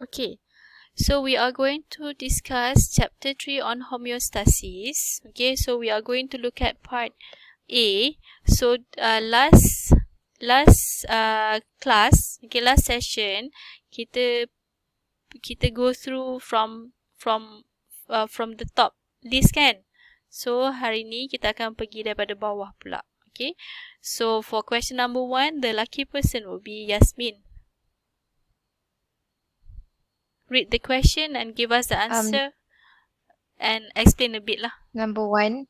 Okay, so we are going to discuss chapter 3 on homeostasis. Okay, so we are going to look at part A. So last class, okay, last session, kita go through from the top list kan. So hari ni kita akan pergi daripada bawah pula. Okay, so for question number 1, the lucky person will be Yasmin. Read the question and give us the answer and explain a bit lah. Number 1.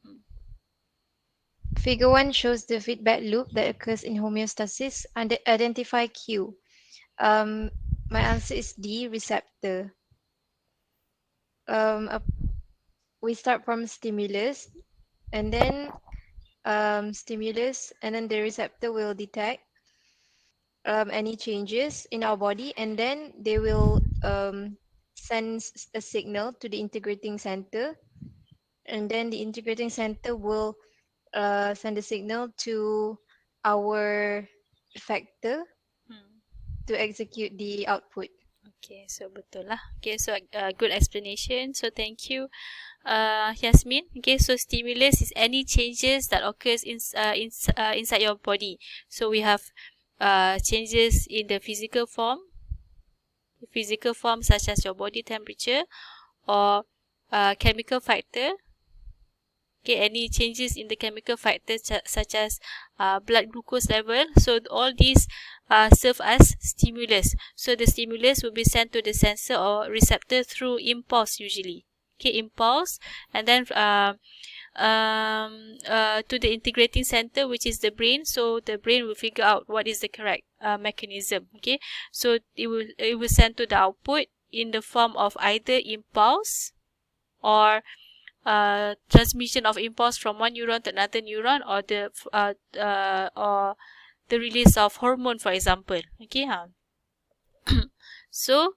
Figure 1 shows the feedback loop that occurs in homeostasis. Identify Q. My answer is D, receptor. We start from stimulus, and then stimulus, and then the receptor will detect any changes in our body, and then they will send a signal to the integrating center, and then the integrating center will send a signal to our effector to execute the output. Okay, so betul lah. Okay, so good explanation. So thank you, Yasmin. Okay, so stimulus is any changes that occurs inside your body. So we have changes in the physical form such as your body temperature, or chemical factor. Okay, any changes in the chemical factors such as blood glucose level. So all these serve as stimulus. So the stimulus will be sent to the sensor or receptor through impulse usually. Okay, impulse, and then to the integrating center, which is the brain. So the brain will figure out what is the correct mechanism. Okay, so it will send to the output in the form of either impulse or transmission of impulse from one neuron to another neuron, or the release of hormone, for example. Okay, so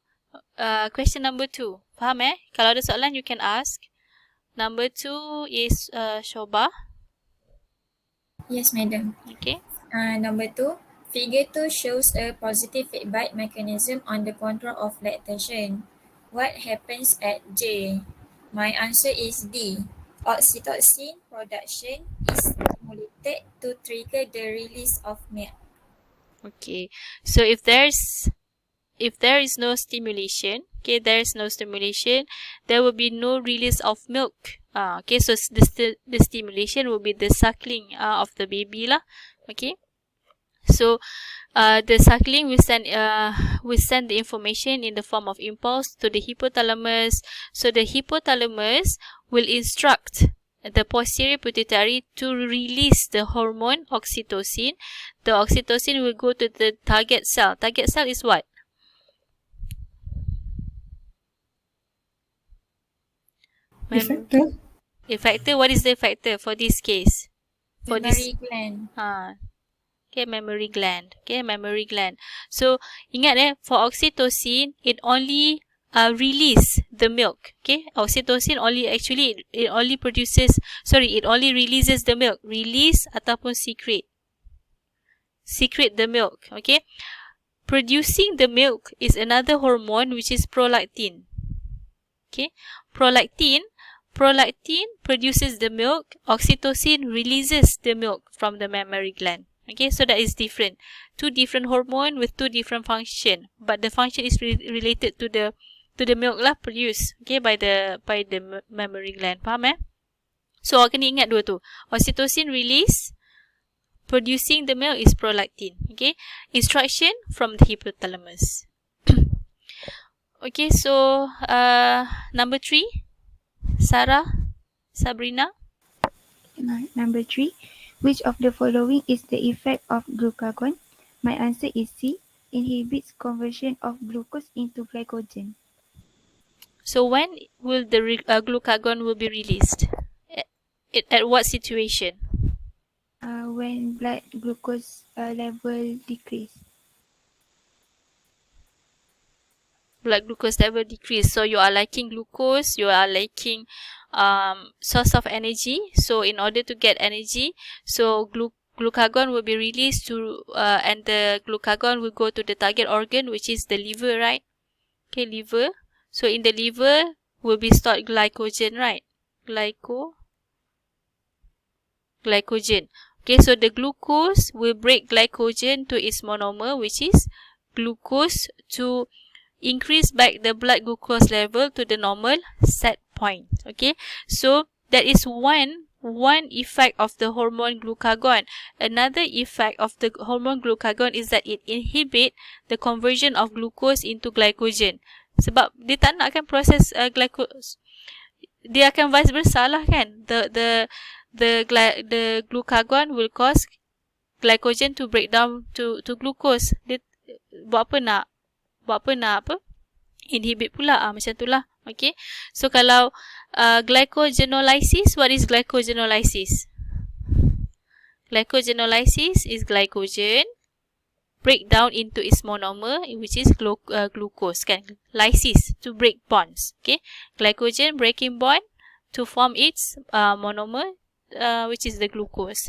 question number 2, faham kalau ada soalan you can ask. Number 2 is Shoba. Yes, madam. Okay. Number 2, figure 2 shows a positive feedback mechanism on the control of lactation. What happens at J? My answer is D. Oxytocin production is stimulated to trigger the release of milk. Okay, so if there is no stimulation, okay, there is no stimulation, there will be no release of milk. Okay, so the stimulation will be the suckling of the baby lah. Okay, so the suckling will send the information in the form of impulse to the hypothalamus. So the hypothalamus will instruct the posterior pituitary to release the hormone oxytocin. The oxytocin will go to the target cell. Target cell is what? Effector. Effector. What is the effector for this case? For Mammary gland. Okay, mammary gland. Okay, mammary gland. So ingat for oxytocin, it only release the milk. Okay, oxytocin only it only releases the milk. Release ataupun secrete the milk. Okay, producing the milk is another hormone, which is prolactin. Okay, prolactin produces the milk. Oxytocin releases the milk from the mammary gland. Okay, so that is different. Two different hormone with two different function, but the function is related to the milk lah produced, okay, by the mammary gland. Faham So kena ingat dua tu. Oxytocin release, producing the milk is prolactin. Okay, instruction from the hypothalamus. Okay, so number 3, Sabrina. Number 3, which of the following is the effect of glucagon? My answer is C. Inhibits conversion of glucose into glycogen. So when will the glucagon will be released? At what situation? When blood glucose level decrease. Blood glucose level decrease. So you are lacking glucose, you are lacking source of energy. So in order to get energy, so glucagon will be released to and the glucagon will go to the target organ, which is the liver, right? Okay, liver. So in the liver will be stored glycogen, right? Glycogen. Okay, so the glucose will break glycogen to its monomer, which is glucose, to increase back the blood glucose level to the normal set point. Okay, so that is one effect of the hormone glucagon. Another effect of the hormone glucagon is that it inhibit the conversion of glucose into glycogen. Sebab dia tak nak kan proses glucose. Dia akan vice versa lah kan. The glucagon will cause glycogen to break down to glucose. Dia buat apa nak inhibit pula, macam tu lah. Okay, so kalau glycogenolysis, what is glycogenolysis? Glycogenolysis is glycogen break down into its monomer, which is glucose, kan? Lysis, to break bonds. Okay, glycogen breaking bond to form its monomer, which is the glucose.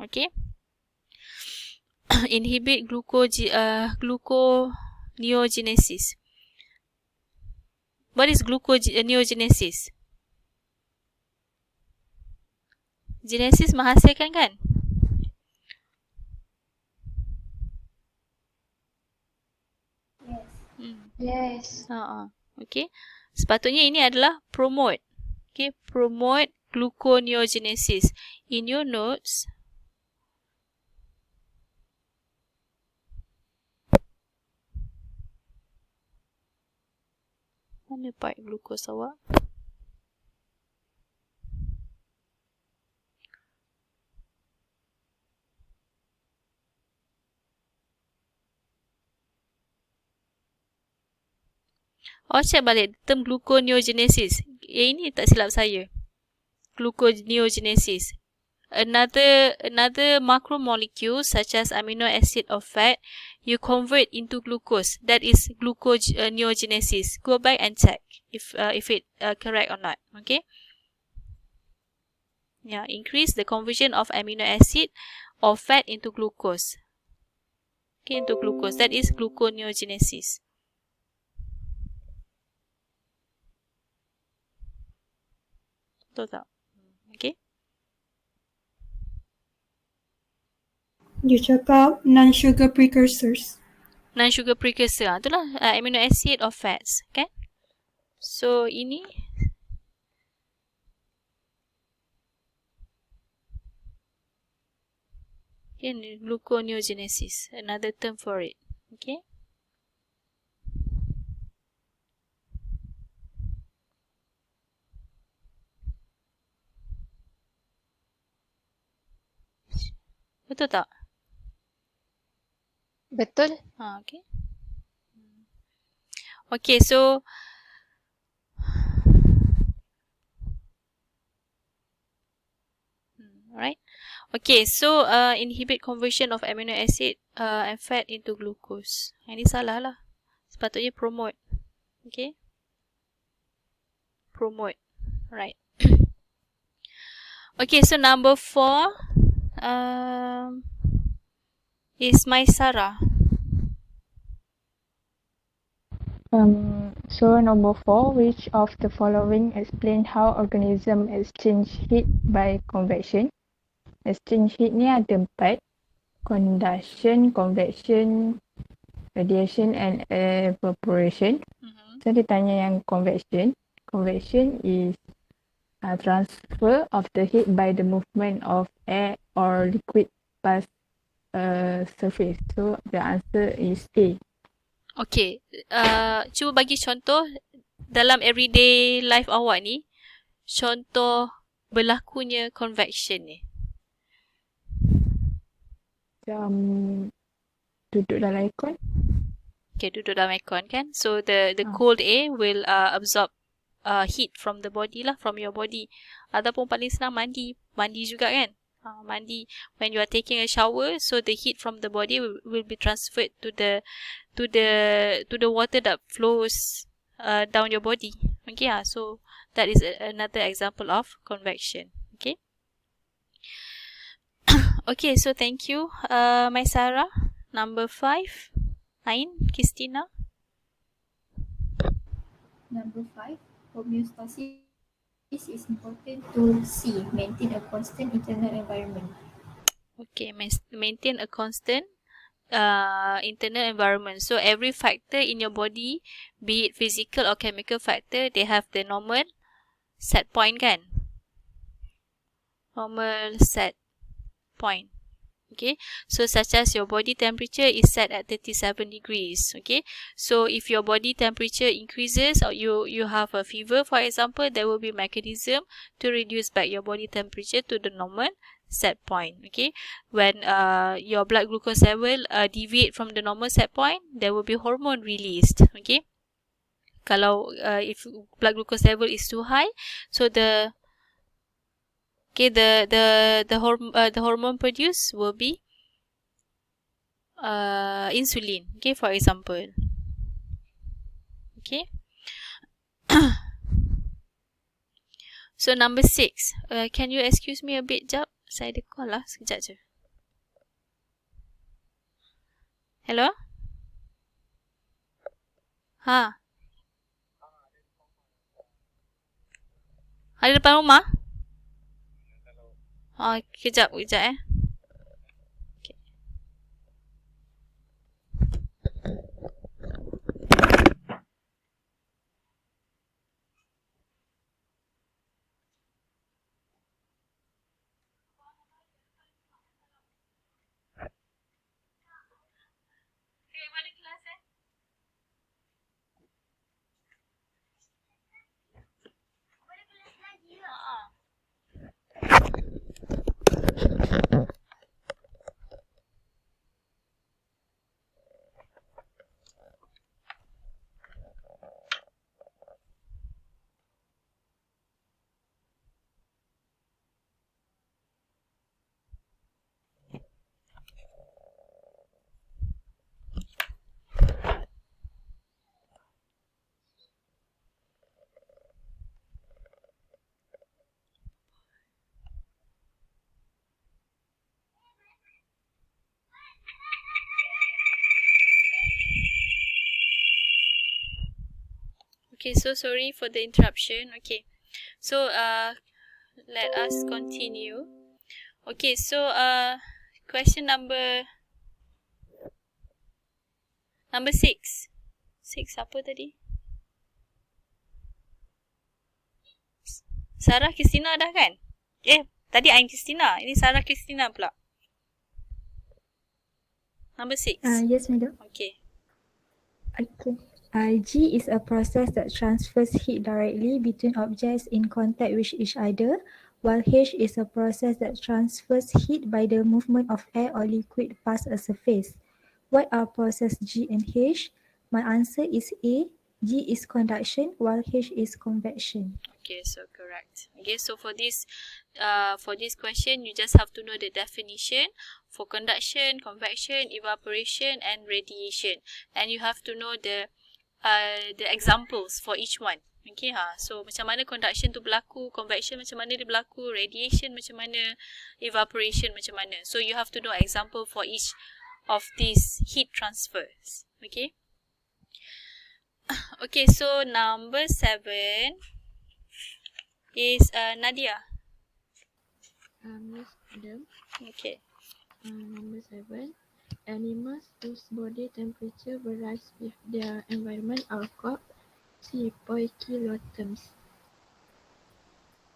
Okay, inhibit gluconeogenesis. What is gluconeogenesis? Genesis menghasilkan, kan? Yes. Okay. Sepatutnya ini adalah promote. Okay, promote gluconeogenesis. In your notes, mana part glucose awak? Check balik term gluconeogenesis. Ini tak silap saya. Gluconeogenesis. Another macromolecule such as amino acid or fat you convert into glucose. That is gluconeogenesis. Go back and check if it correct or not. Okay. Yeah, increase the conversion of amino acid or fat into glucose. Okay, into glucose. That is gluconeogenesis. Betul tak? Okay. You cakap non-sugar precursors. Non-sugar precursor. Itulah amino acid or fats. Okay. So, ini okay, gluconeogenesis. Another term for it. Okay. Betul tak? Betul. Okay. Okay, so alright. Okay, so inhibit conversion of amino acid and fat into glucose. Ini salah lah. Sepatutnya promote. Okay. Promote. Right. Okay, so number 4 is Maisara. So number 4, which of the following explain how organism exchange heat by convection? Exchange heat ni ada 4. Conduction, convection, radiation and evaporation. So dia tanya yang convection. Convection is transfer of the heat by the movement of air or liquid past surface. So the answer is A. Okay, cuba bagi contoh dalam everyday life awak ni, contoh berlakunya convection ni. Macam duduk dalam aircon. Okay, duduk dalam aircon kan. So the cold air will absorb heat from the body lah, from your body. Ataupun paling senang mandi juga kan. Mandi when you are taking a shower, so the heat from the body will be transferred to the water that flows down your body. Okay, so that is another example of convection. Okay. Okay, so thank you, Maisara. Number 5, Ain, Christina. Number 5, homeostasis is important to C, maintain a constant internal environment. Okay, maintain a constant internal environment. So every factor in your body, be it physical or chemical factor, they have the normal set point kan? Normal set point. Okay, so such as your body temperature is set at 37 degrees. Okay, so if your body temperature increases or you have a fever, for example, there will be mechanism to reduce back your body temperature to the normal set point. Okay, when your blood glucose level deviate from the normal set point, there will be hormone released. Okay, kalau if blood glucose level is too high, so the hormone produced will be insulin, okay, for example. Okay. So number 6, can you excuse me a bit, jap? Saya ada call lah, sekejap je. Hello? Ha? Ada depan rumah? Oh, kejap eh. Okay. Mana kelas eh? Mana kelas lagi lah. Okay, so sorry for the interruption. Okay, so let us continue. Okay, so question number 6. 6 apa tadi? Sarah Christina dah kan? Tadi Ain Christina. Ini Sarah Christina pula. Number 6. Yes, madam. Okay. Okay. G is a process that transfers heat directly between objects in contact with each other, while H is a process that transfers heat by the movement of air or liquid past a surface. What are process G and H? My answer is A. G is conduction, while H is convection. Okay, so correct. Okay, so for this question, you just have to know the definition for conduction, convection, evaporation, and radiation, and you have to know the examples for each one. Okay, so macam mana conduction tu berlaku, convection macam mana dia berlaku, radiation macam mana, evaporation macam mana. So you have to know example for each of these heat transfers. Okay. Okay, so number 7 is Nadia. Miss Adam. Okay. Number 7. Animals whose body temperature varies with their environment are called poikiloterms.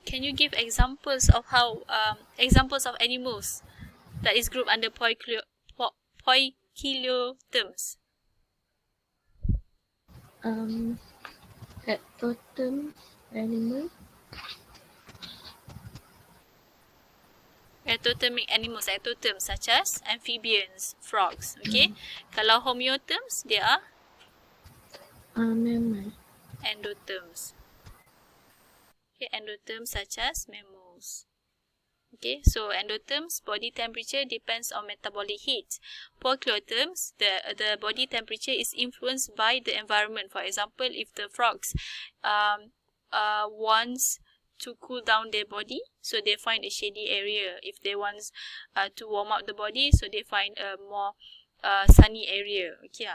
Can you give examples of how examples of animals that is grouped under poikiloterms? Ectotherms animal. Ectothermic animals, ectotherms such as amphibians, frogs. Okay. Kalau homeotherms, they are Mammal. endotherms. Okay, endotherms such as mammals. Okay, so endotherms, body temperature depends on metabolic heat. Poikilotherms, the body temperature is influenced by the environment. For example, if the frogs wants to cool down their body, so they find a shady area. If they want to warm up the body, so they find a more sunny area. Okay.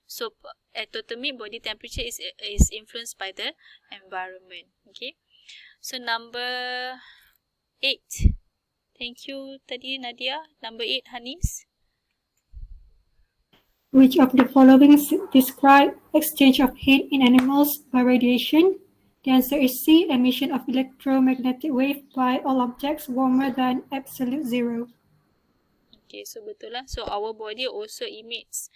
So ectothermic body temperature is influenced by the environment. Okay. So number 8. Thank you tadi Nadia. Number 8, Hanis. Which of the following describe exchange of heat in animals by radiation? The answer is C. Emission of electromagnetic wave by all objects warmer than absolute zero. Okay, so betul lah. So our body also emits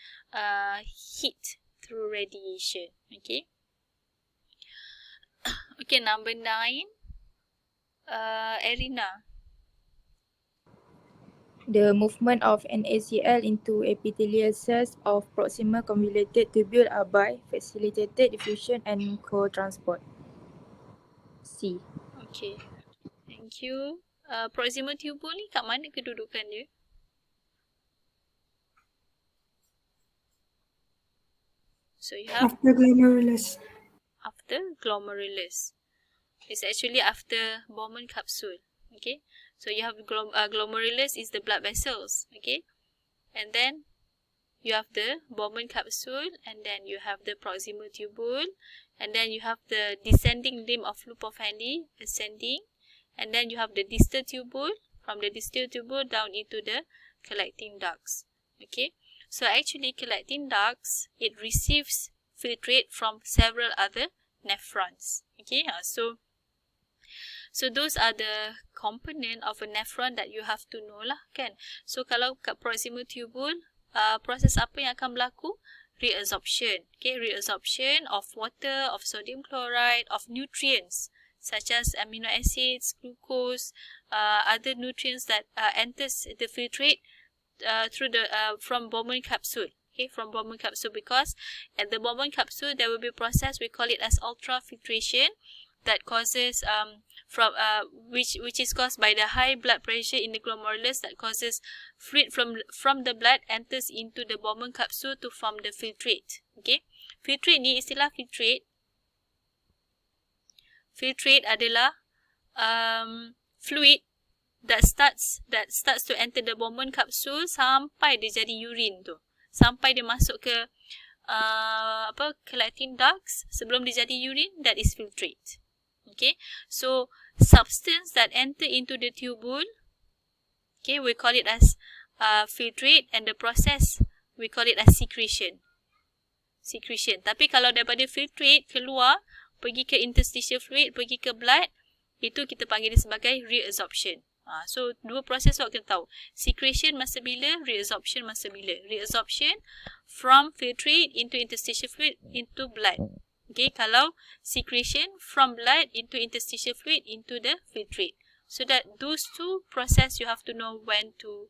heat through radiation. Okay. Okay, number 9. Erina. The movement of NaCl into epithelial cells of proximal convoluted tubule are by facilitated diffusion and co-transport. C. Okay. Thank you. Proximal tubule ni kat mana kedudukan dia? So you have After glomerulus. after glomerulus. It's actually after Bowman capsule. Okay. So you have glomerulus is the blood vessels. Okay. And then you have the Bowman capsule, and then you have the proximal tubule, and then you have the descending limb of loop of Henle ascending, and then you have the distal tubule. From the distal tubule down into the collecting ducts. Okay. So actually collecting ducts, it receives filtrate from several other nephrons. Okay. So those are the component of a nephron that you have to know lah kan. So kalau kat proximal tubule, proses apa yang akan berlaku? Reabsorption. Okay, reabsorption of water, of sodium chloride, of nutrients such as amino acids, glucose, other nutrients that enters the filtrate through the from Bowman capsule. Okay, from Bowman capsule, because at the Bowman capsule there will be a process we call it as ultrafiltration that causes which is caused by the high blood pressure in the glomerulus that causes fluid from the blood enters into the Bowman capsule to form the filtrate. Okay, filtrate ni istilah filtrate. Filtrate adalah fluid that starts to enter the Bowman capsule sampai dia jadi urine tu, sampai dia masuk ke collecting ducts. Sebelum dia jadi urine, that is filtrate. Okay, so substance that enter into the tubule, okay, we call it as filtrate, and the process we call it as secretion. Tapi kalau daripada filtrate keluar pergi ke interstitial fluid, pergi ke blood, itu kita panggil dia sebagai reabsorption. So dua proses awak kena tahu. Secretion masa bila, reabsorption masa bila. Reabsorption from filtrate into interstitial fluid into blood. Okay, kalau secretion from blood into interstitial fluid into the filtrate. So that those two process you have to know when to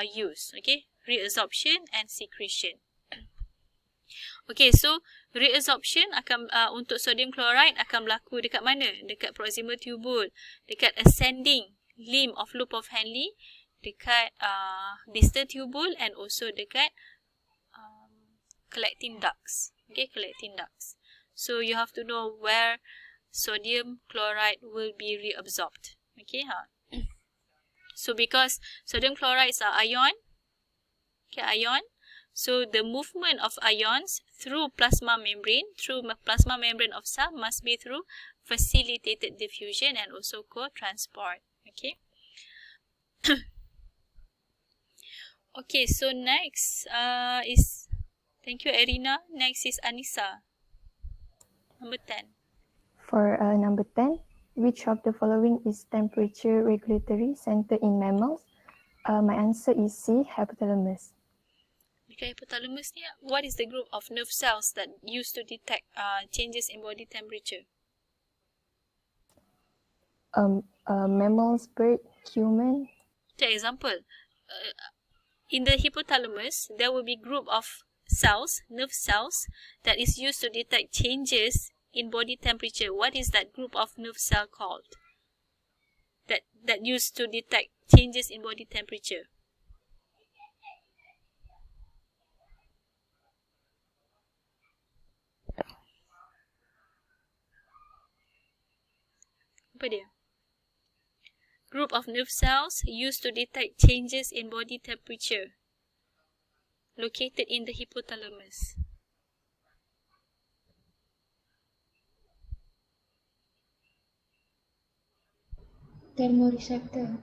use. Okay, reabsorption and secretion. Okay, so reabsorption akan untuk sodium chloride akan berlaku dekat mana? Dekat proximal tubule, dekat ascending limb of loop of Henle, dekat distal tubule, and also dekat collecting ducts. Okay, collecting ducts. So you have to know where sodium chloride will be reabsorbed. Okay, so because sodium chlorides are ion, okay, ion. So the movement of ions through plasma membrane of cell must be through facilitated diffusion and also co-transport. Okay. Okay, so next is, thank you Erina. Next is Anissa. Number 10. For number 10, which of the following is temperature regulatory center in mammals? My answer is C, hypothalamus. Dekat hypothalamus ni, what is the group of nerve cells that used to detect changes in body temperature? Mammals, bird, human. For example, in the hypothalamus, there will be group of cells, nerve cells, that is used to detect changes in body temperature. What is that group of nerve cell called? That used to detect changes in body temperature. Apa dia? Group of nerve cells used to detect changes in body temperature, located in the hypothalamus. Thermoreceptor.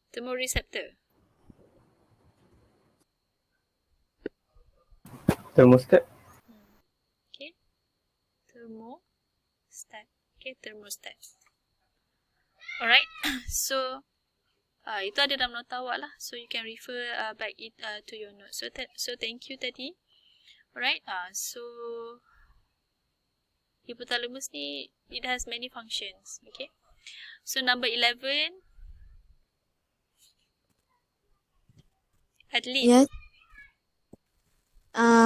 Thermoreceptor. Thermostat. Okay. Thermostat. Okay, thermostat. Alright. So itu ada dalam nota awak lah. So you can refer back it to your notes. So thank you tadi. Alright. So hypothalamus ni, it has many functions. Okay. So number 11. Adeline. Yes.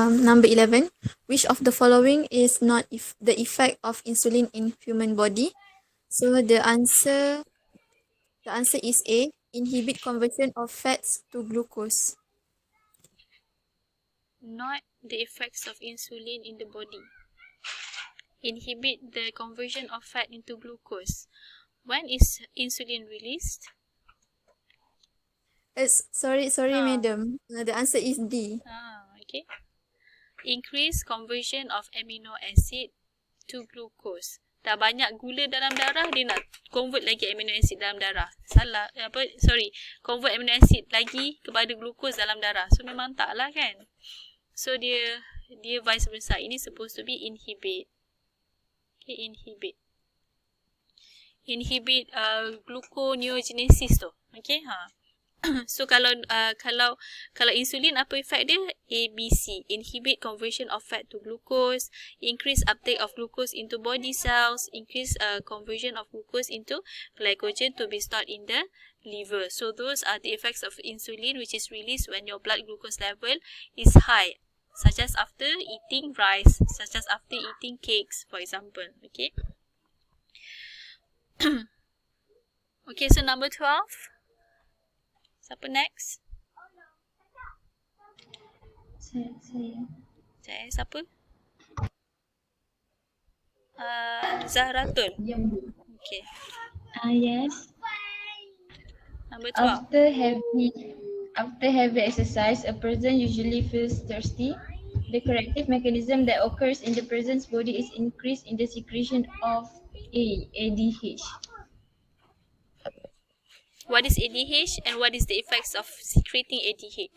Number 11. Which of the following is not the effect of insulin in human body? So the answer is A. Inhibit conversion of fats to glucose. Not the effects of insulin in the body. Inhibit the conversion of fat into glucose. When is insulin released? Sorry, madam. The answer is D. Okay. Increase conversion of amino acid to glucose. Dah banyak gula dalam darah, dia nak convert lagi amino acid dalam darah. Convert amino acid lagi kepada glucose dalam darah. So memang tak lah kan. So dia vice versa. Ini supposed to be inhibit. Okay, inhibit. Inhibit gluconeogenesis tu. Okay, So kalau insulin, apa efek dia? ABC. Inhibit conversion of fat to glucose, increase uptake of glucose into body cells, increase conversion of glucose into glycogen to be stored in the liver. So those are the effects of insulin, which is released when your blood glucose level is high, such as after eating rice, such as after eating cakes, for example. Okay. Okay, so number 12. Siapa next? Saya. Siapa? Zahratul. Okay. Yes. Number 12. After heavy exercise, a person usually feels thirsty. The corrective mechanism that occurs in the person's body is increase in the secretion of ADH. What is ADH and what is the effects of secreting ADH?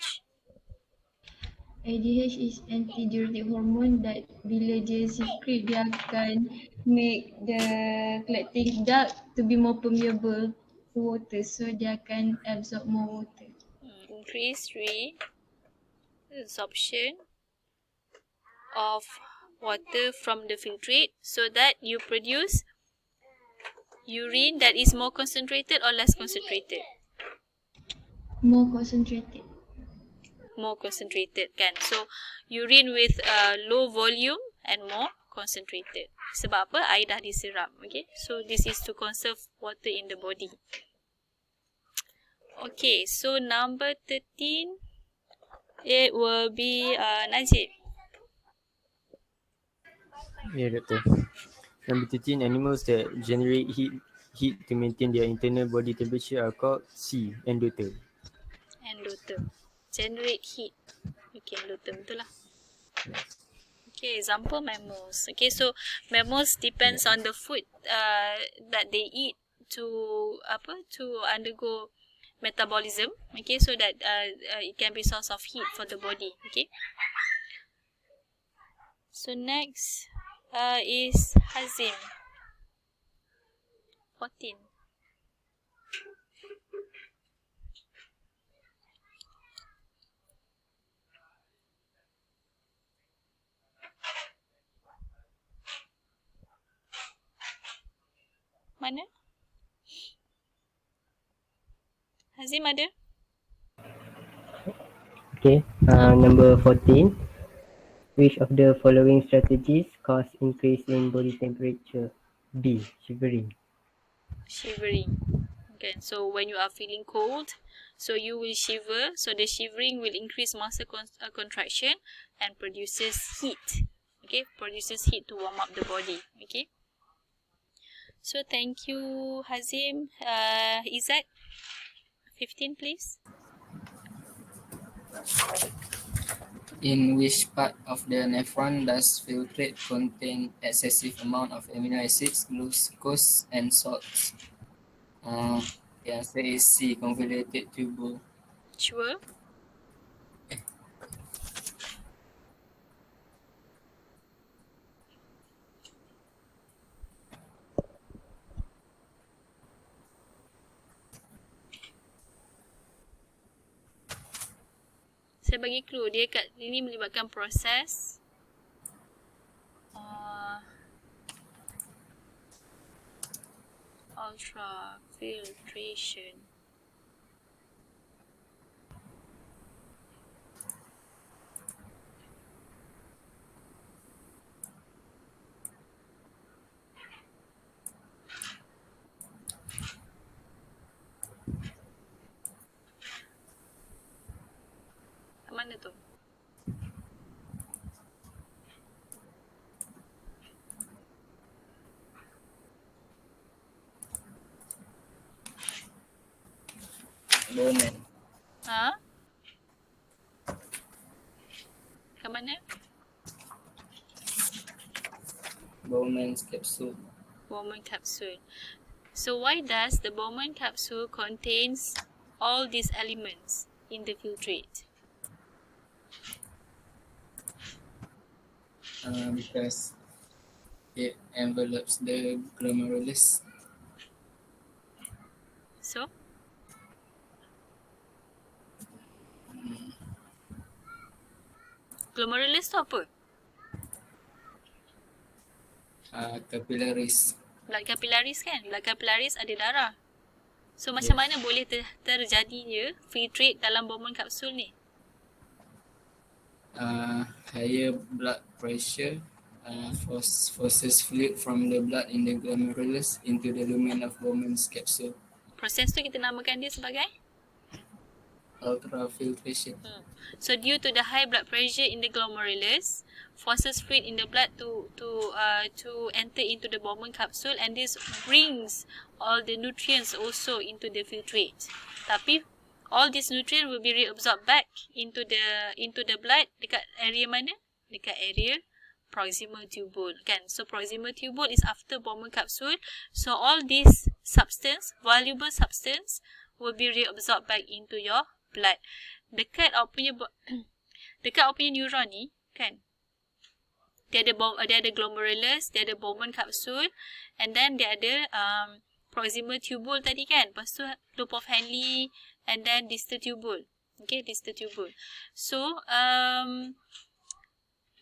ADH is antidiuretic hormone that bila dia secrete, dia akan make the collecting duct to be more permeable to water. So dia akan absorb more water. Increase reabsorption of water from the filtrate so that you produce urine that is more concentrated or less concentrated? More concentrated. More concentrated kan. So urine with low volume and more concentrated. Sebab apa? Air dah diserap. Okay. So this is to conserve water in the body. Okay. So number 13, it will be Najib. Yeah, Doctor. Number 13, animals that generate heat to maintain their internal body temperature are called C. Endotherm. Endotherm. Generate heat. Okay, endotherm itulah. Okay, example mammals. Okay, so mammals depends on the food that they eat to undergo metabolism. Okay, so that it can be source of heat for the body. Okay. So next is Hazim. 14. Mana? Hazim ada? Okay, number 14. Which of the following strategies cause increase in body temperature? B. Shivering. Shivering. Okay, so when you are feeling cold, so you will shiver. So the shivering will increase muscle contraction and produces heat. Okay, produces heat to warm up the body. Okay. So thank you, Hazim. Izzat, 15 please. In which part of the nephron does filtrate contain excessive amount of amino acids, glucose, and salts? The answer is C, convoluted tubule. Sure. Saya bagi clue, dia kat sini melibatkan proses ultrafiltration. Kat mana tu? Bowman. Ha? Kat mana? Bowman's capsule. Bowman capsule. So why does the Bowman capsule contains all these elements in the filtrate? Because it envelopes the glomerulus. So, glomerulus tu apa? Capillaries. Blood capillaries kan? Blood capillaries ada darah. So, macam mana boleh terjadinya filtrate dalam Bowman capsule ni? Higher blood pressure forces fluid from the blood in the glomerulus into the lumen of Bowman's capsule. Proses tu kita namakan dia sebagai? Ultrafiltration. So due to the high blood pressure in the glomerulus, forces fluid in the blood to enter into the Bowman capsule, and this brings all the nutrients also into the filtrate. Tapi all these nutrients will be reabsorbed back into the blood dekat area mana? Dekat area proximal tubule kan. So proximal tubule is after Bowman capsule. So all this substance, valuable substance, will be reabsorbed back into your blood. Dekat awak punya neuron ni kan, dia ada glomerulus, dia ada Bowman capsule, and then dia ada proximal tubule tadi kan, lepas tu loop of Henle, and then distal tubule. Okay, distal tubule. So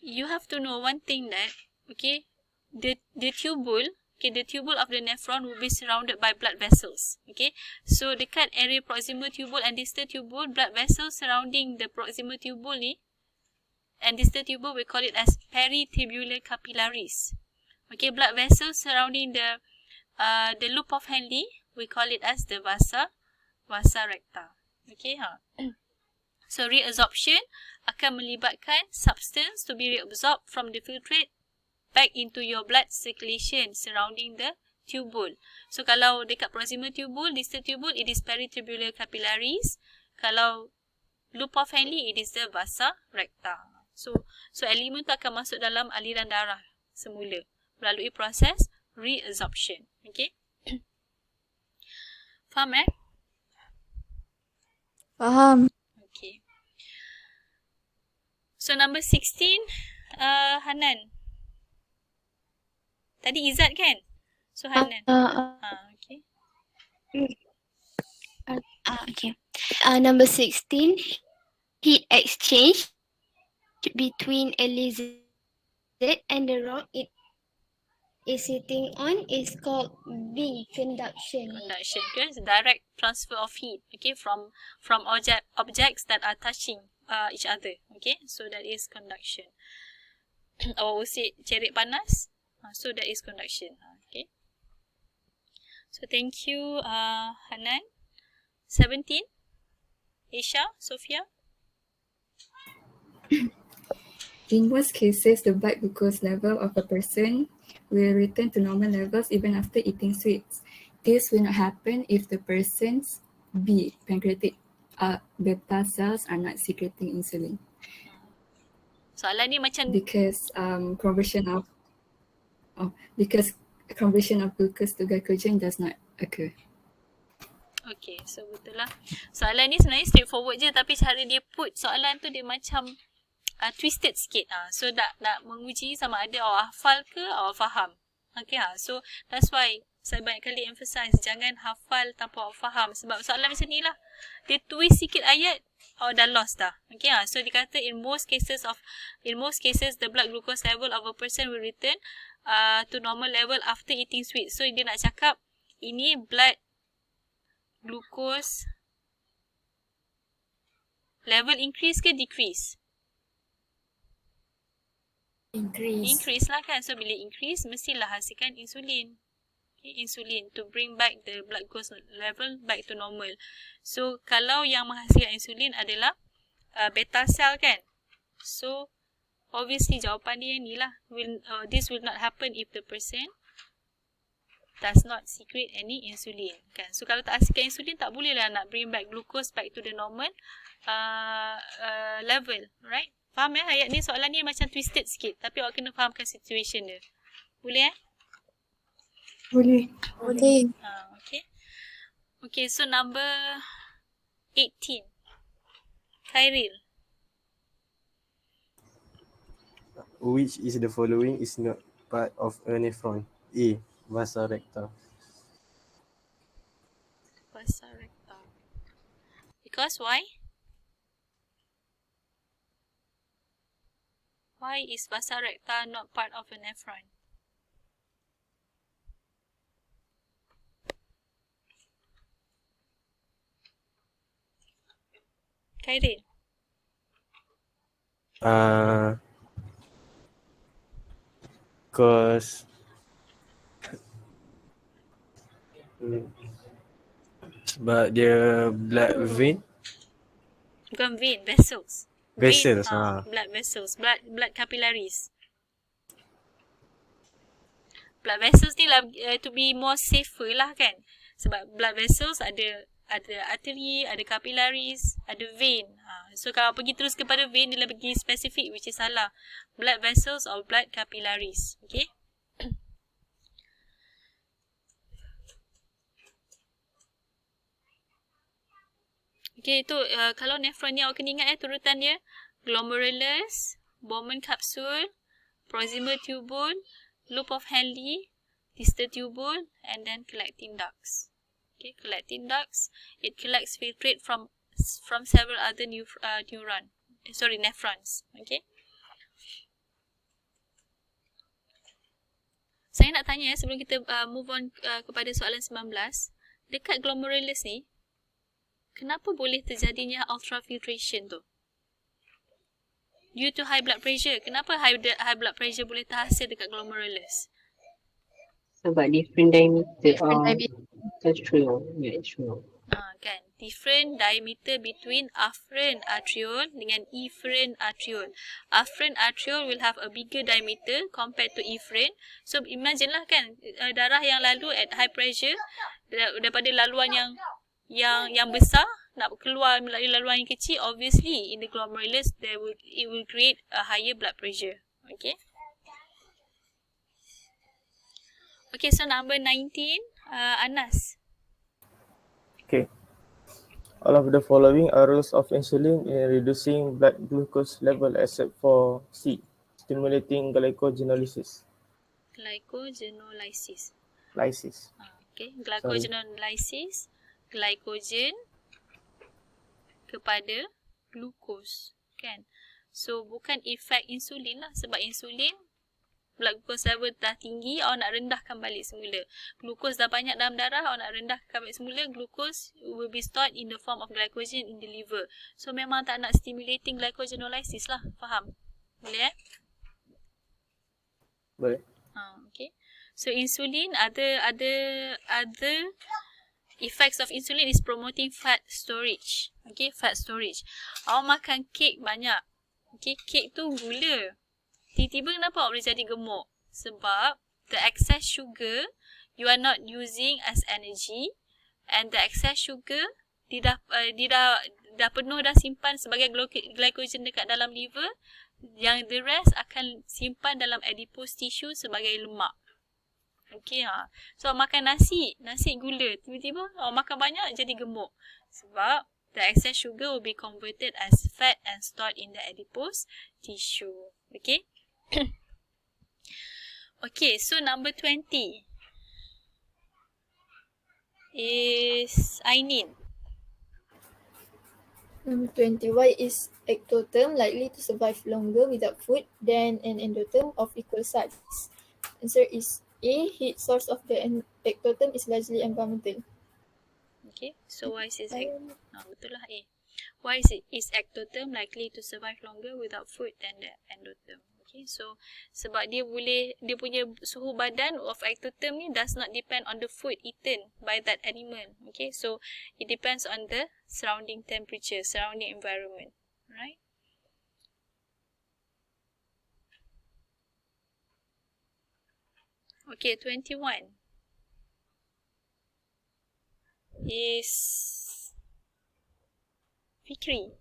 you have to know one thing, that okay, the tubule, okay, the tubule of the nephron will be surrounded by blood vessels. Okay, so dekat area proximal tubule and distal tubule, blood vessels surrounding the proximal tubule ni and distal tubule, we call it as peritubular capillaries. Okay, blood vessels surrounding the loop of Henle, we call it as the vasa recta. Okay, so reabsorption akan melibatkan substance to be reabsorbed from the filtrate back into your blood circulation surrounding the tubule. So kalau dekat proximal tubule, distal tubule, it is peritubular capillaries. Kalau loop of Henle, it is the vasa recta. So elemen tu akan masuk dalam aliran darah semula melalui proses reabsorption. Okay? Faham Faham. Okay. So number 16, Hanan. Tadi Izzat kan? So Hanan. Okay. Okay. Number 16, heat exchange between a lizard and the rock it is sitting on is called B, conduction. Conduction, okay? It's direct transfer of heat, okay, from objects that are touching each other, okay? So that is conduction. Awak usik cerit panas, so that is conduction, okay? So thank you, Hanan. 17, Isha, Sophia. In most cases, the blood glucose level of a person will return to normal levels even after eating sweets. This will not happen if the person's B, pancreatic beta cells are not secreting insulin. Soalan ni macam because conversion of glucose to glycogen does not occur. Okay, so betul lah. Soalan ni sebenarnya straightforward je, tapi cara dia put soalan tu dia macam twisted sikit. So nak menguji sama ada awak hafal ke awak faham. Okay, so that's why saya banyak kali emphasize jangan hafal tanpa awak faham. Sebab soalan macam ni lah, dia twist sikit ayat, awak dah lost dah. Okay, so dikata in most cases the blood glucose level of a person will return to normal level after eating sweet. So dia nak cakap ini blood glucose level increase ke decrease? Increase lah kan. So bila increase mestilah hasilkan insulin. Okay, insulin to bring back the blood glucose level back to normal. So kalau yang menghasilkan insulin adalah beta cell kan. So obviously jawapan dia ni lah. This will not happen if the person does not secrete any insulin kan. So kalau tak hasilkan insulin, tak boleh lah nak bring back glucose back to the normal level, right? Faham ayat ni? Soalan ni macam twisted sikit, tapi awak kena fahamkan situation dia. Boleh Boleh. Okay. Okay, so number 18. Khairil. Which is the following is not part of a nephron? A. Vasa recta. Vasa recta. Because why? Why is vasa recta not part of a nephron? Khairil. Because but their blood vein. Bukan vein, vessels. Vessels, blood vessels, blood capillaries. Blood vessels ni lah to be more safer lah kan. Sebab blood vessels ada artery, ada capillaries, ada vein. So kalau pergi terus kepada vein, dia pergi spesifik, which is salah. Blood vessels or blood capillaries. Okay. Okay, itu kalau nephron ni awak kena ingat turutan dia. Glomerulus, Bowman capsule, proximal tubule, loop of Henle, distal tubule, and then collecting ducts. Okay, collecting ducts, it collects filtrate from several other nephrons. Okay. Saya nak tanya sebelum kita move on kepada soalan 19. Dekat glomerulus ni, kenapa boleh terjadinya ultrafiltration tu? Due to high blood pressure. Kenapa high blood pressure boleh terhasil dekat glomerulus? Sebab different diameter atrial. Kan, different diameter between afferent arteriole dengan efferent arteriole. Afferent arteriole will have a bigger diameter compared to efferent. So imagine lah kan, darah yang lalu at high pressure daripada laluan yang besar nak keluar melalui laluan yang kecil, obviously in the glomerulus it will create a higher blood pressure. Okay. Okay, so number 19, Anas. Okay. All of the following are rules of insulin in reducing blood glucose level except for C, stimulating glycogenolysis. Glycogenolysis. Okay, glycogenolysis, glycogen kepada glukos, kan? So bukan efek insulin lah, sebab insulin blood glucose level dah tinggi, awak nak rendahkan balik semula. Glukos dah banyak dalam darah, awak nak rendahkan balik semula. Glukos will be stored in the form of glycogen in the liver. So memang tak nak stimulating glycogenolysis lah, faham? Boleh Boleh. Okay. So insulin ada effects of insulin is promoting fat storage. Okay, fat storage. Awak makan kek banyak. Okay, kek tu gula. Tiba-tiba kenapa awak boleh jadi gemuk? Sebab the excess sugar you are not using as energy, and the excess sugar dia dah penuh dah simpan sebagai glycogen dekat dalam liver, yang the rest akan simpan dalam adipose tissue sebagai lemak. Okay, so makan nasi gula, tiba-tiba makan banyak jadi gemuk. Sebab the excess sugar will be converted as fat and stored in the adipose tissue. Okay. Okay, so number 20 is Ainin. Number 20. Why is ectotherm likely to survive longer without food than an endotherm of equal size? Answer is A. Heat source of the ectotherm is largely environmental. Okay, so why is Environment. betul lah A. Why is ectotherm likely to survive longer without food than the endotherm? Okay, so sebab dia punya suhu badan of ectotherm ni does not depend on the food eaten by that animal. Okay, so it depends on the surrounding temperature, surrounding environment. Right? Okay, 21 is Fikri.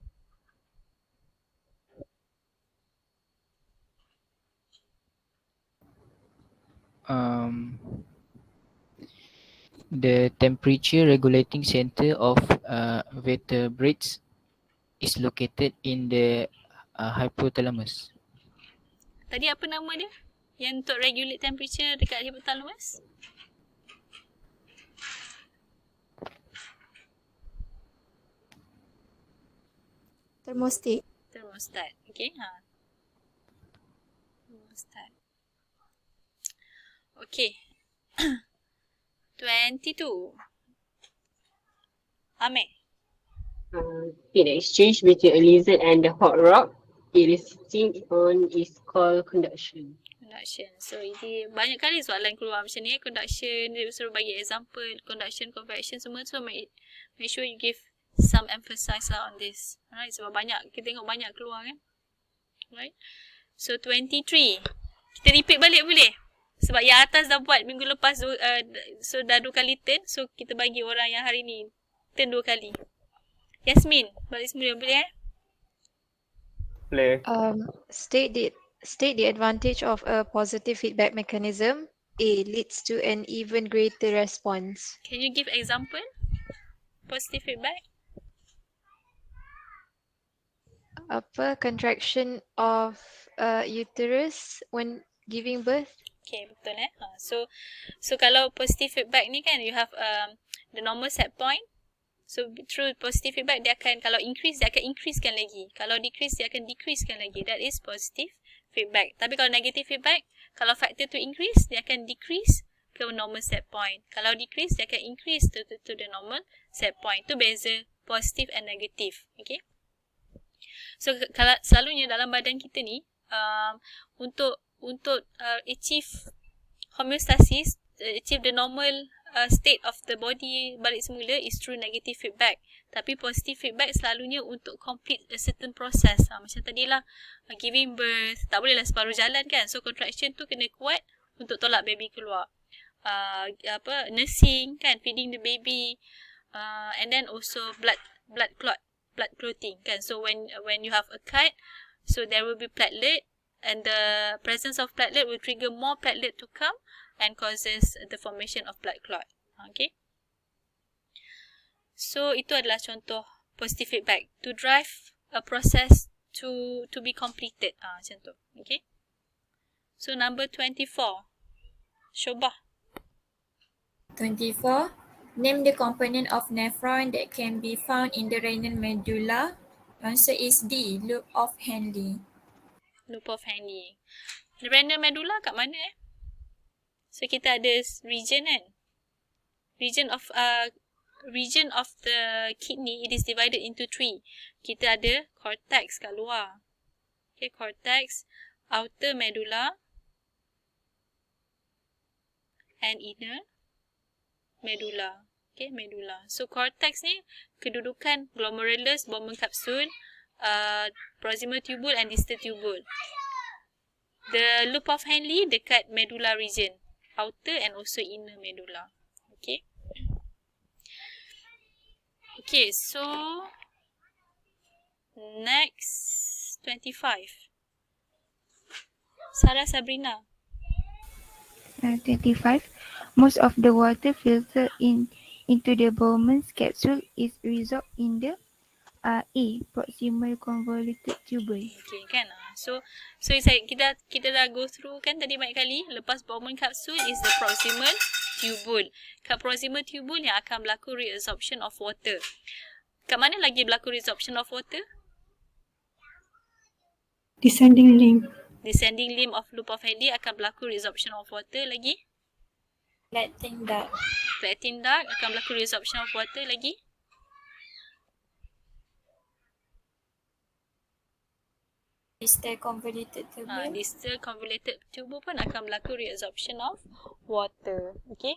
The temperature regulating center of vertebrates is located in the hypothalamus. Tadi apa nama dia? Yang untuk regulate temperature dekat hypothalamus? Thermostat. Thermostat. Okay. Thermostat. Okay. 22. Ameh. Heat exchange between a lizard and the hot rock it is sitting on is called conduction. Conduction. So, ini banyak kali soalan keluar macam ni. Conduction, dia suruh bagi example. Conduction, convection, semua tu. Make sure you give some emphasis lah on this. Alright, sebab kita tengok banyak keluar kan. Right. So, 23. Kita repeat balik boleh? Sebab yang atas dah buat minggu lepas, so dah 2 kali turn. So, kita bagi orang yang hari ni turn 2 kali. Yasmin, balik semula boleh Boleh. State the advantage of a positive feedback mechanism. A. Leads to an even greater response. Can you give example? Positive feedback? Contraction of uterus when giving birth. Okay, betul So kalau positive feedback ni kan, you have the normal set point. So through positive feedback, dia akan, kalau increase, dia akan increasekan lagi. Kalau decrease, dia akan decreasekan lagi. That is positive feedback. Tapi kalau negative feedback, kalau factor to increase, dia akan decrease ke normal set point. Kalau decrease, dia akan increase to the normal set point. Tu beza positive and negative. Okay. So kalau selalunya dalam badan kita ni, untuk achieve homeostasis, achieve the normal state of the body balik semula is through negative feedback. Tapi positive feedback selalunya untuk complete a certain process. Macam tadilah giving birth, tak bolehlah separuh jalan kan. So contraction tu kena kuat untuk tolak baby keluar. Nursing kan, feeding the baby, and then also blood clotting kan. So when you have a cut, so there will be platelet, and the presence of platelet will trigger more platelet to come and causes the formation of blood clot. Okay. So itu adalah contoh positive feedback to drive a process to be completed. Macam tu. Okay. So number 24. Shobah. 24. Name the component of nephron that can be found in the renal medulla. Answer is D. Loop of Henle. Loop of Henle. The renal medulla kat mana So kita ada region kan. Region of the kidney, it is divided into 3. Kita ada cortex kat luar. Okay, cortex, outer medulla, and inner medulla. Okay, medulla. So cortex ni kedudukan glomerulus, Bowman capsule, proximal tubule and distal tubule. The loop of Henle dekat medulla region, outer and also inner medulla. Okay. Okay, so next 25. Sarah Sabrina. 25. Most of the water filtered into the Bowman's capsule is resorbed in the A. Proximal convoluted tubule. Okay kan. So it's like kita dah go through kan tadi banyak kali. Lepas Bowman capsule is the proximal tubule. Kat proximal tubule yang akan berlaku reabsorption of water. Kat mana lagi berlaku reabsorption of water? Descending limb. Descending limb of loop of Henle akan berlaku reabsorption of water lagi. Collecting duct. Collecting duct akan berlaku reabsorption of water lagi. Distal convoluted tubule. Distal convoluted tubule pun akan berlaku reabsorption of water. Okay.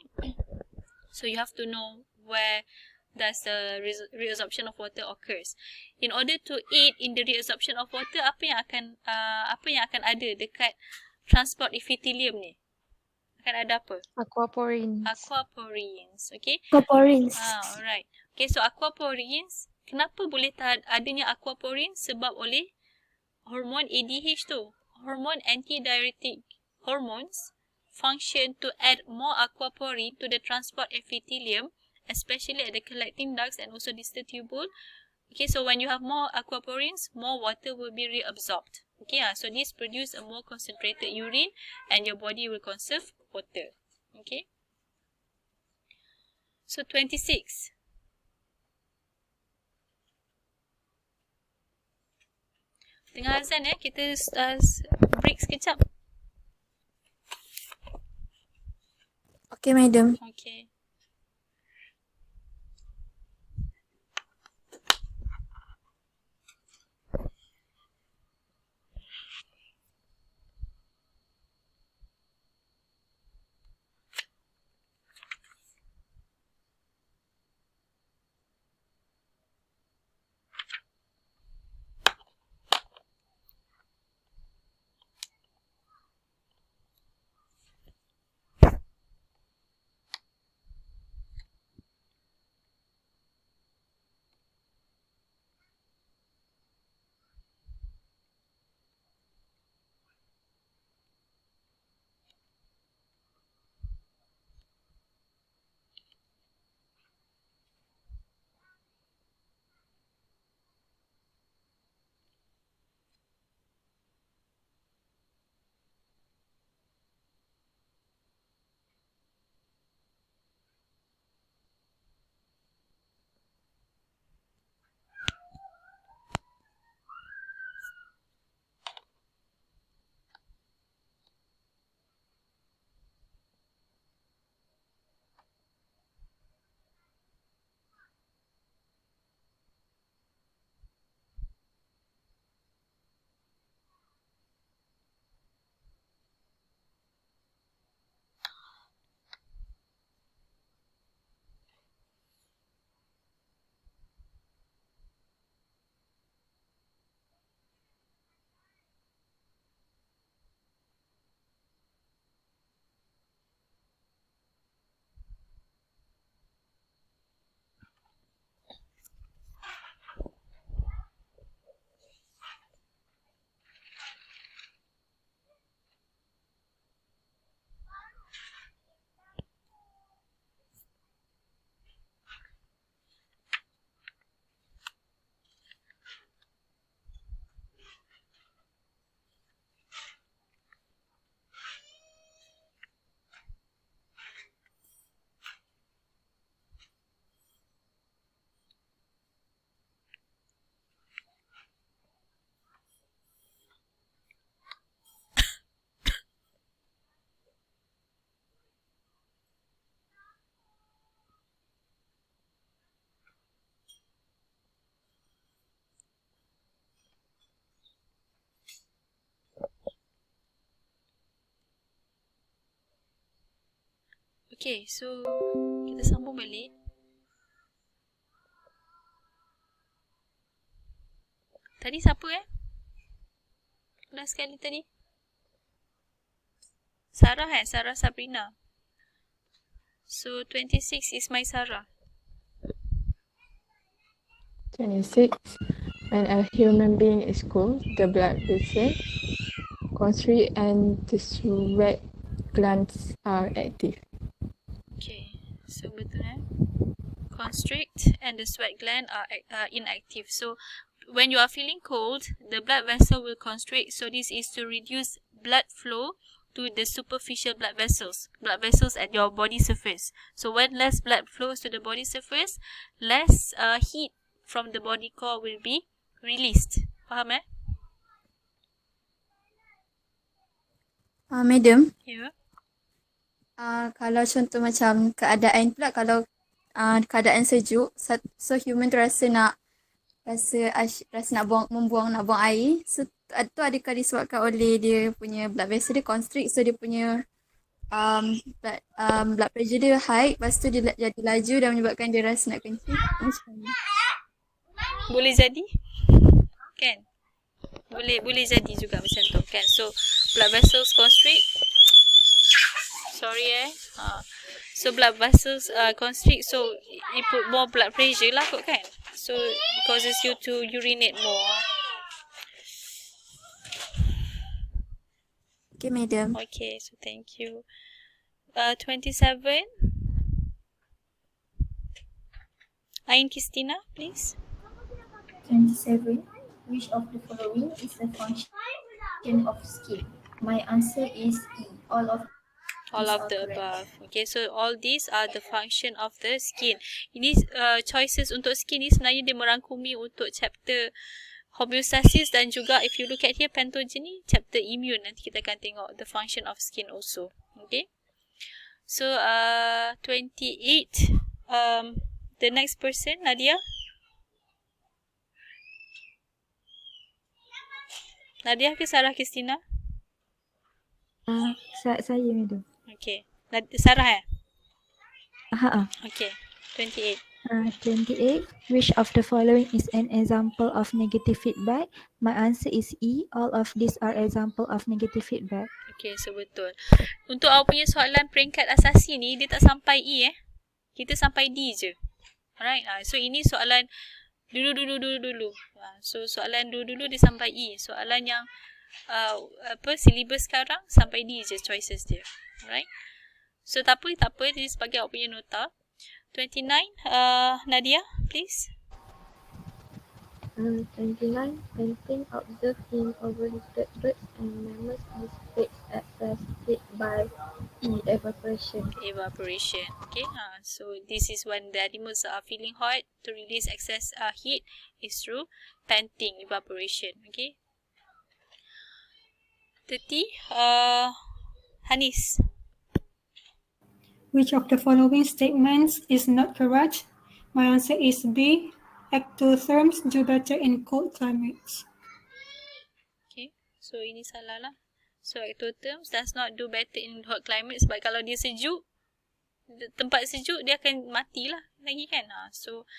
So you have to know where does the reabsorption of water occurs. In order to aid in the reabsorption of water, apa yang akan ada dekat transport epithelium ni? Akan ada apa? Aquaporins. Aquaporins. Okay. Aquaporins. Alright. Okay, so aquaporins, kenapa boleh adanya aquaporins? Sebab oleh hormon ADH tu. Hormon antidiuretic hormones function to add more aquaporin to the transport epithelium, especially at the collecting ducts and also distal tubule. Okay, so when you have more aquaporins, more water will be reabsorbed. Okay, so this produce a more concentrated urine and your body will conserve water. Okay. So 26. Tengah azan kita break sekejap. Okay, madam. Okay. Okay, so kita sambung balik. Tadi siapa Last sekali tadi. Sarah Sarah Sabrina. So 26 is my Sarah. 26. When a human being is cool, the blood vessel constrict and the sweat glands are active. Okay, so betul constrict and the sweat gland are inactive. So when you are feeling cold, the blood vessel will constrict. So this is to reduce blood flow to the superficial blood vessels at your body surface. So when less blood flows to the body surface, less heat from the body core will be released. Faham Madam, Ya. kalau contoh macam keadaan pula, kalau keadaan sejuk, so human tu rasa nak nak buang air. So tu adakah disebabkan oleh dia punya blood vessel dia constrict, so dia punya blood pressure dia high, lepas tu dia jadi laju dan menyebabkan dia rasa nak kencing. Macam mana? Boleh jadi kan, boleh jadi juga macam tu kan. So blood vessels constrict, so blood vessels constrict, so you put more blood pressure lah kot kan, so it causes you to urinate more. Okay, madam. Okay, so thank you. 27, Ain Christina, please. 27. Which of the following is a function of skin? My answer is E. All of the above. Okay, so all these are the function of the skin. Ini choices untuk skin ni sebenarnya dia merangkumi untuk chapter homeostasis dan juga if you look at here pentogeny, chapter immune, nanti kita akan tengok the function of skin also. Okay, so 28, the next person, Nadia. Nadia ke Sarah Christina? Saya madam. Okay, Sarah Okay, 28. 28. Which of the following is an example of negative feedback? My answer is E. All of these are example of negative feedback. Okay, so betul. Untuk awak punya soalan peringkat asasi ni, dia tak sampai E Kita sampai D je. Alright, so ini soalan dulu. So soalan dulu dia sampai E. Soalan yang syllabus sekarang sampai D je choices dia. Alright. So tak apa, jadi sebagai awak punya nota. 29, Nadia, please. 29. Painting observed in overheated birds and mammals dissipates at a state by evaporation. Evaporation. Okay, so this is when the animals are feeling hot to release excess heat is through panting, evaporation. Okay. 30, Hanis. Which of the following statements is not correct? My answer is B. Ectotherms do better in cold climates. Okay, so ini salah lah. So ectotherms does not do better in hot climates sebab kalau dia sejuk, tempat sejuk dia akan matilah lagi kan. So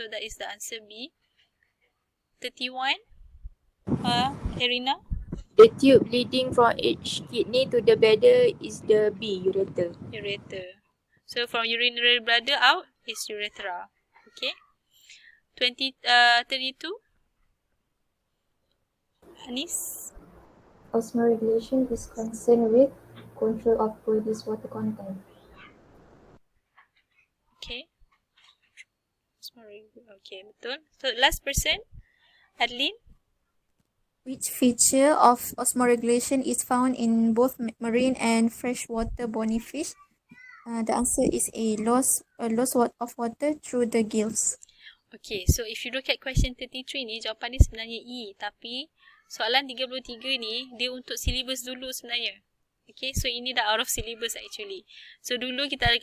that is the answer B. 31, Irina. The tube leading from each kidney to the bladder is the B, ureter. So from urinary bladder out is urethra. Okay. 32, Hanis. Osmoregulation is concerned with control of body's water content. Okay. Okay, betul. So last person, Adeline. Which feature of osmoregulation is found in both marine and freshwater bony fish? The answer is A. Loss of water through the gills. Okay, so if you look at question 33 ni, jawapan ni sebenarnya E. Tapi soalan 33 ni, dia untuk syllabus dulu sebenarnya. Okay, so ini dah out of syllabus actually. So dulu kita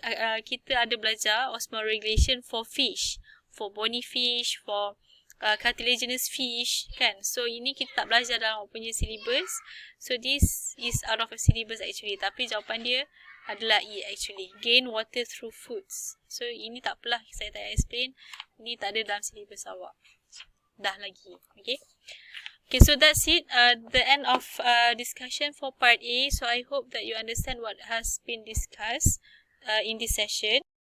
ada belajar osmoregulation for fish, for bony fish, for cartilaginous fish kan. So ini kita tak belajar dalam punya syllabus. So this is out of a syllabus actually. Tapi jawapan dia adalah E actually. Gain water through foods. So ini tak apalah, saya tak explain. Ini tak ada dalam syllabus awak. Dah lagi. Okay. Okay, so that's it. The end of discussion for part A. So I hope that you understand what has been discussed in this session.